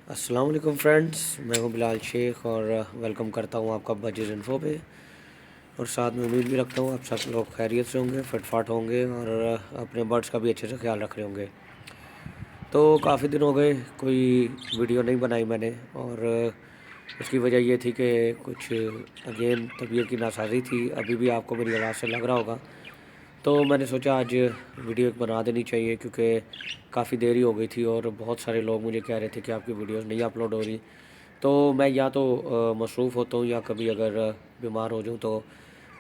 अस्सलाम वालेकुम फ्रेंड्स, मैं हूं बिलाल शेख और वेलकम करता हूं आपका बजीज़ इन्फो पे। और साथ में उम्मीद भी रखता हूं आप सब लोग खैरियत से होंगे, फिटफाट होंगे और अपने बर्ड्स का भी अच्छे से ख्याल रख रहे होंगे। तो काफ़ी दिन हो गए कोई वीडियो नहीं बनाई मैंने, और उसकी वजह ये थी कि कुछ अगेन तबीयत की नासाजी थी। अभी भी आपको मेरी आवाज़ से लग रहा होगा। तो मैंने सोचा आज वीडियो एक बना देनी चाहिए, क्योंकि काफ़ी देरी हो गई थी और बहुत सारे लोग मुझे कह रहे थे कि आपकी वीडियोस नहीं अपलोड हो रही। तो मैं या तो मसरूफ़ होता हूँ या कभी अगर बीमार हो जाऊँ तो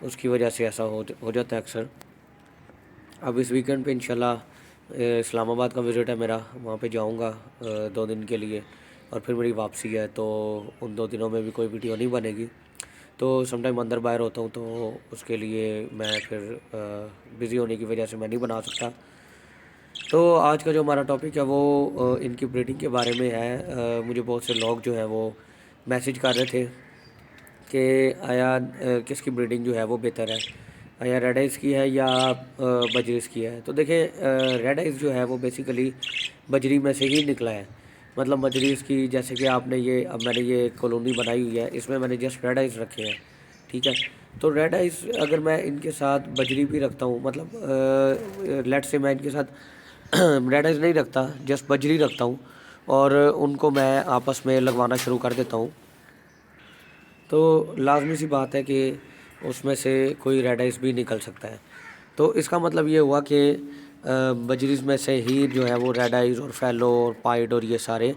उसकी वजह से ऐसा हो जाता है अक्सर। अब इस वीकेंड पे इंशाल्लाह इस्लामाबाद का विज़िट है मेरा, वहाँ पे जाऊँगा 2 दिन के लिए, और फिर मेरी वापसी है। तो उन 2 दिनों में भी कोई वीडियो नहीं बनेगी। तो समटाइम अंदर बाहर होता हूँ, तो उसके लिए मैं फिर बिज़ी होने की वजह से मैं नहीं बना सकता। तो आज का जो हमारा टॉपिक है वो इनकी ब्रीडिंग के बारे में है। मुझे बहुत से लोग जो हैं वो मैसेज कर रहे थे कि आया किसकी ब्रीडिंग जो है वो बेहतर है, आया रेड आइज़ की है या बजरीस की है। तो देखें, रेड आइज़ जो है वो बेसिकली बजरी में से ही निकला है। मतलब बजरीस की, जैसे कि आपने ये, अब मैंने ये कॉलोनी बनाई हुई है, इसमें मैंने जस्ट रेड आइज़ रखे हैं, ठीक है। तो रेड आइज़ अगर मैं इनके साथ बजरी भी रखता हूँ, मतलब लेट से मैं इनके साथ रेड आइज़ नहीं रखता, जस्ट बजरी रखता हूँ, और उनको मैं आपस में लगवाना शुरू कर देता हूँ, तो लाजमी सी बात है कि उसमें से कोई रेड आइस भी निकल सकता है। तो इसका मतलब ये हुआ कि बजरीज़ में से ही जो है वो रेड आइस और फैलो और पाइड और ये सारे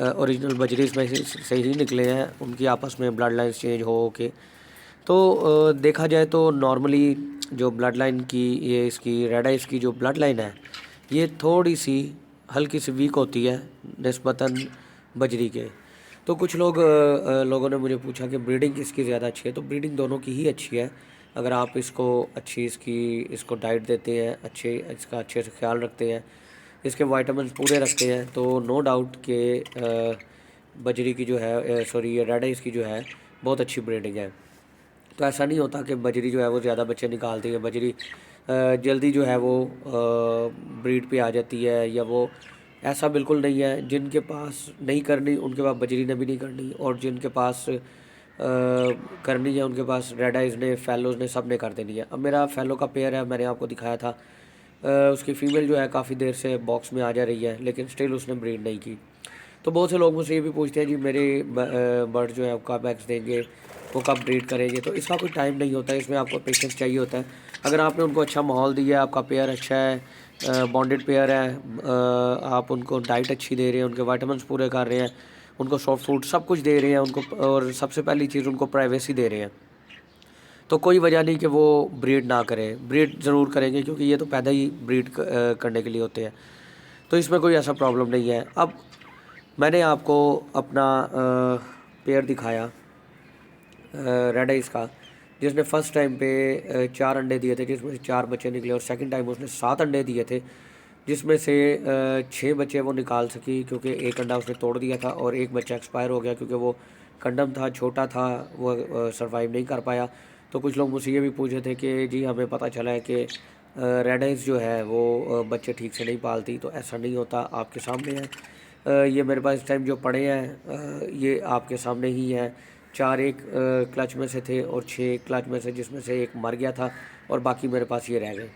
ओरिजिनल बजरीज़ में से ही निकले हैं, उनकी आपस में ब्लड लाइन्स चेंज हो के। तो देखा जाए तो नॉर्मली जो ब्लड लाइन की, ये इसकी रेड आइस की जो ब्लड लाइन है, ये थोड़ी सी हल्की सी वीक होती है निस्बतन बजरी के। तो कुछ लोगों ने मुझे पूछा कि ब्रीडिंग किसकी ज़्यादा अच्छी है। तो ब्रीडिंग दोनों की ही अच्छी है, अगर आप इसको अच्छी इसको डाइट देते हैं, इसका अच्छे से ख्याल रखते हैं, इसके वाइटामिन पूरे रखते हैं, तो नो डाउट कि बजरी की जो है, सॉरी, ये रेड आइस की जो है बहुत अच्छी ब्रीडिंग है। तो ऐसा नहीं होता कि बजरी जो है वो ज़्यादा बच्चे निकालती है। बजरी जल्दी जो है वो ब्रीड पे आ जाती है, या वो ऐसा बिल्कुल नहीं है। जिनके पास नहीं करनी उनके पास बजरी ने भी नहीं करनी, और जिनके पास करनी है उनके पास रेड आइज़ ने, फैलोज़ ने, सब ने कर देनी है। अब मेरा फैलो का पेयर है, मैंने आपको दिखाया था, उसकी फ़ीमेल जो है काफ़ी देर से बॉक्स में आ जा रही है, लेकिन स्टिल उसने ब्रीड नहीं की। तो बहुत से लोग मुझसे ये भी पूछते हैं, जी मेरे बर्ड जो है वो कब एग्स देंगे, वो कब ब्रीड करेंगे। तो इसका कोई टाइम नहीं होता है, इसमें आपको पेशेंस चाहिए होता है। अगर आपने उनको अच्छा माहौल दिया, आपका पेयर अच्छा है, बॉन्डेड पेयर है, आप उनको डाइट अच्छी दे रहे हैं, उनके वाइटामिन पूरे कर रहे हैं, उनको सॉफ्ट फूड सब कुछ दे रहे हैं उनको, और सबसे पहली चीज़ उनको प्राइवेसी दे रहे हैं, तो कोई वजह नहीं कि वो ब्रीड ना करें। ब्रीड ज़रूर करेंगे, क्योंकि ये तो पैदा ही ब्रीड करने के लिए होते हैं। तो इसमें कोई ऐसा प्रॉब्लम नहीं है। अब मैंने आपको अपना पेयर दिखाया रेड आइस का, जिसने फ़र्स्ट टाइम पे 4 अंडे दिए थे, जिसमें से 4 बच्चे निकले, और सेकंड टाइम उसने 7 अंडे दिए थे, जिसमें से 6 बच्चे वो निकाल सकी, क्योंकि एक अंडा उसने तोड़ दिया था और एक बच्चा एक्सपायर हो गया, क्योंकि वो कंडम था, छोटा था, वो सरवाइव नहीं कर पाया। तो कुछ लोग मुझसे ये भी पूछे थे कि जी हमें पता चला है कि रेड आइस जो है वो बच्चे ठीक से नहीं पालती। तो ऐसा नहीं होता, आपके सामने है। ये मेरे पास इस टाइम जो पड़े हैं, ये आपके सामने ही हैं। 4 एक क्लच में से थे और 6 क्लच में से, जिसमें से एक मर गया था और बाकी मेरे पास ये रह गए।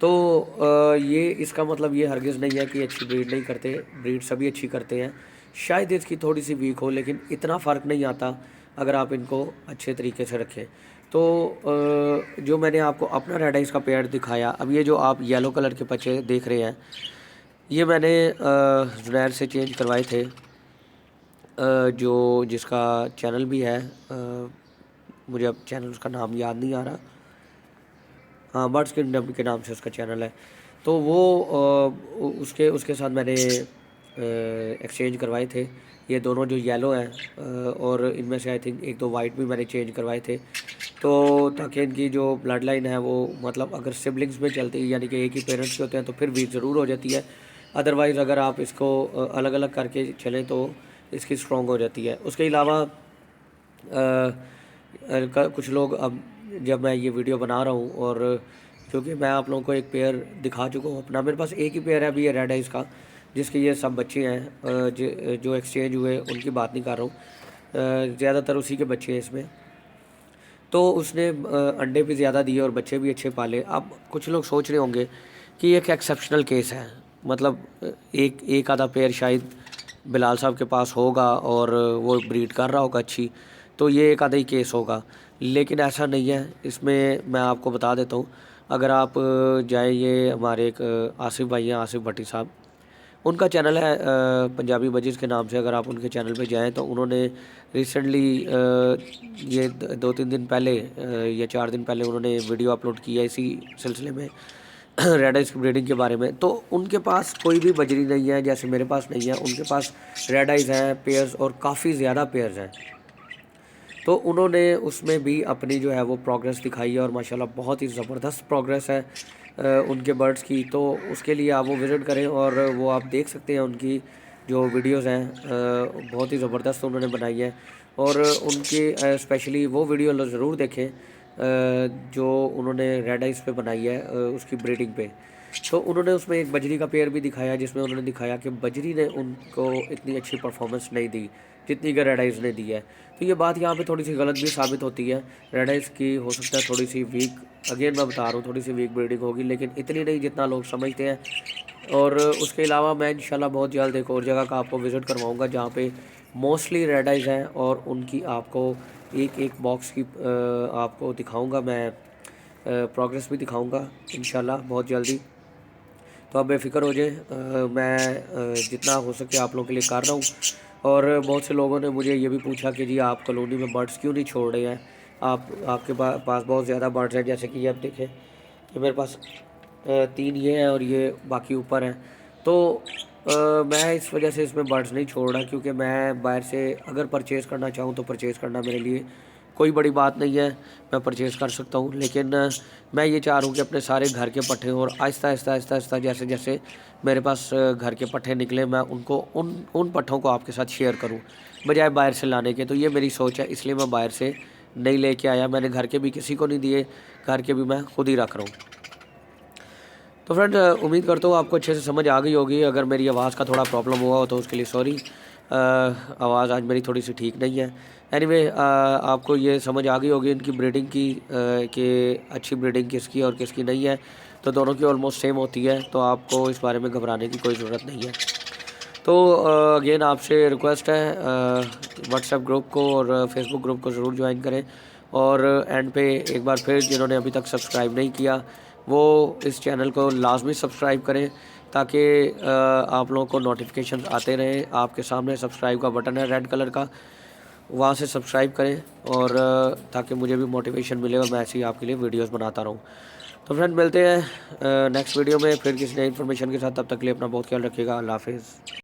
तो ये इसका मतलब ये हरगिज़ नहीं है कि अच्छी ब्रीड नहीं करते, ब्रीड सभी अच्छी करते हैं। शायद इसकी थोड़ी सी वीक हो, लेकिन इतना फ़र्क नहीं आता अगर आप इनको अच्छे तरीके से रखें। तो जो मैंने आपको अपना रेड आइस का पेयर दिखाया, अब ये जो आप येलो कलर के बच्चे देख रहे हैं, ये मैंने जुनैर से चेंज करवाए थे, जो जिसका चैनल भी है, मुझे अब चैनल उसका नाम याद नहीं आ रहा, हाँ, बर्ड्स किंगडम के नाम से उसका चैनल है। तो वो उसके उसके साथ मैंने एक्सचेंज करवाए थे, ये दोनों जो येलो हैं, और इनमें से आई थिंक एक दो वाइट भी मैंने चेंज करवाए थे। तो ताकि इनकी जो ब्लड लाइन है वो, मतलब अगर सिबलिंग्स में चलती है, यानी कि एक ही पेरेंट्स के होते हैं, तो फिर वीक ज़रूर हो जाती है। अदरवाइज़ अगर आप इसको अलग अलग करके चलें तो इसकी स्ट्रॉन्ग हो जाती है। उसके अलावा कुछ लोग, अब जब मैं ये वीडियो बना रहा हूँ, और क्योंकि मैं आप लोगों को एक पेयर दिखा चुका हूँ अपना, मेरे पास एक ही पेयर है अभी ये रेड आइस का, جس کے یہ سب بچے ہیں جو ایکسچینج ہوئے، ان کی بات نہیں کر رہا ہوں، زیادہ تر اسی کے بچے ہیں اس میں۔ تو اس نے انڈے بھی زیادہ دیے اور بچے بھی اچھے پالے۔ اب کچھ لوگ سوچ رہے ہوں گے کہ یہ ایک ایکسیپشنل کیس ہے، مطلب ایک آدھا پیئر شاید بلال صاحب کے پاس ہوگا اور وہ بریڈ کر رہا ہوگا اچھی، تو یہ ایک آدھا ہی کیس ہوگا، لیکن ایسا نہیں ہے۔ اس میں آپ کو بتا دیتا ہوں، اگر آپ جائیں، یہ ہمارے ایک آصف بھائی ہیں، آصف بھٹی صاحب، ان کا چینل ہے پنجابی بجز کے نام سے، اگر آپ ان کے چینل پہ جائیں تو انہوں نے ریسنٹلی یہ 2-3 دن پہلے یا 4 دن پہلے انہوں نے ویڈیو اپلوڈ کی ہے اسی سلسلے میں ریڈ آئز کی بریڈنگ کے بارے میں۔ تو ان کے پاس کوئی بھی بجری نہیں ہے جیسے میرے پاس نہیں ہے، ان کے پاس ریڈ آئز ہیں پیئرز، اور کافی زیادہ پیئرز ہیں۔ تو انہوں نے اس میں بھی اپنی جو ہے وہ پروگرس دکھائی ہے، اور ماشاءاللہ بہت ہی زبردست پروگرس ہے ان کے برڈز کی۔ تو اس کے لیے آپ وہ وزٹ کریں، اور وہ آپ دیکھ سکتے ہیں ان کی جو ویڈیوز ہیں، بہت ہی زبردست انہوں نے بنائی ہے، اور ان کی اسپیشلی وہ ویڈیو ضرور دیکھیں جو انہوں نے ریڈ آئز پہ بنائی ہے اس کی بریڈنگ پہ۔ تو انہوں نے اس میں ایک بجری کا پیئر بھی دکھایا، جس میں انہوں نے دکھایا کہ بجری نے ان کو اتنی اچھی پرفارمنس نہیں دی جتنی کہ ریڈ آئز نے دی ہے۔ تو یہ بات یہاں پہ تھوڑی سی غلط بھی ثابت ہوتی ہے، ریڈ آئز کی ہو سکتا ہے تھوڑی سی ویک، اگین میں بتا رہا ہوں تھوڑی سی ویک بریڈنگ ہوگی، لیکن اتنی نہیں جتنا لوگ سمجھتے ہیں۔ اور اس کے علاوہ میں انشاءاللہ بہت جلد ایک اور جگہ کا آپ کو وزٹ کرواؤں گا جہاں پہ موسٹلی ریڈ آئز ہیں، اور ان کی آپ کو ایک باکس کی آپ کو دکھاؤں گا، میں پروگرس بھی دکھاؤں گا انشاءاللہ بہت جلدی۔ تو آپ بے فکر ہو جائیں، میں جتنا ہو سکے آپ لوگوں کے لیے کر رہا ہوں۔ اور بہت سے لوگوں نے مجھے یہ بھی پوچھا کہ جی آپ کالونی میں برڈس کیوں نہیں چھوڑ رہے ہیں، آپ کے پاس بہت زیادہ برڈز ہیں، جیسے کہ یہ آپ دیکھیں کہ میرے پاس 3 یہ ہیں اور یہ باقی اوپر ہیں۔ تو میں اس وجہ سے اس میں برڈز نہیں چھوڑ رہا، کیونکہ میں باہر سے اگر پرچیز کرنا چاہوں تو پرچیز کرنا میرے لیے کوئی بڑی بات نہیں ہے، میں پرچیز کر سکتا ہوں، لیکن میں یہ چاہ رہا ہوں کہ اپنے سارے گھر کے پٹھے، اور آہستہ آہستہ جیسے جیسے میرے پاس گھر کے پٹھے نکلیں، میں ان کو ان پٹھوں کو آپ کے ساتھ شیئر کروں بجائے باہر سے لانے کے۔ تو یہ میری سوچ ہے، اس لیے میں باہر سے نہیں لے کے آیا، میں نے گھر کے بھی کسی کو نہیں دیے، گھر کے بھی میں خود ہی رکھ رہا ہوں۔ تو فرینڈ، امید کرتا ہوں آپ کو اچھے سے سمجھ آ گئی ہوگی، اگر میری آواز کا تھوڑا پرابلم ہوا ہو تو اس کے لیے سوری، آواز آج میری تھوڑی سی ٹھیک نہیں ہے۔ اینی وے، آپ کو یہ سمجھ آ گئی ہوگی ان کی بریڈنگ کی کہ اچھی بریڈنگ کس کی اور کس کی نہیں ہے، تو دونوں کی آلموسٹ سیم ہوتی ہے، تو آپ کو اس بارے میں گھبرانے کی کوئی ضرورت نہیں ہے۔ تو اگین آپ سے ریکویسٹ ہے، واٹس ایپ گروپ کو اور فیس بک گروپ کو ضرور جوائن کریں، اور اینڈ پہ ایک بار پھر جنہوں نے ابھی تک سبسکرائب نہیں کیا وہ اس چینل کو لازمی سبسکرائب کریں، تاکہ آپ لوگوں کو نوٹیفیکیشن آتے رہیں۔ آپ کے سامنے سبسکرائب کا بٹن ہے ریڈ کلر کا، وہاں سے سبسکرائب کریں، اور تاکہ مجھے بھی موٹیویشن ملے اور میں ایسی ہی آپ کے لیے ویڈیوز بناتا رہوں۔ تو فرینڈ، ملتے ہیں نیکسٹ ویڈیو میں پھر کسی نئی انفارمیشن کے ساتھ، تب تک کے لیے اپنا بہت خیال رکھیے گا۔ اللہ حافظ۔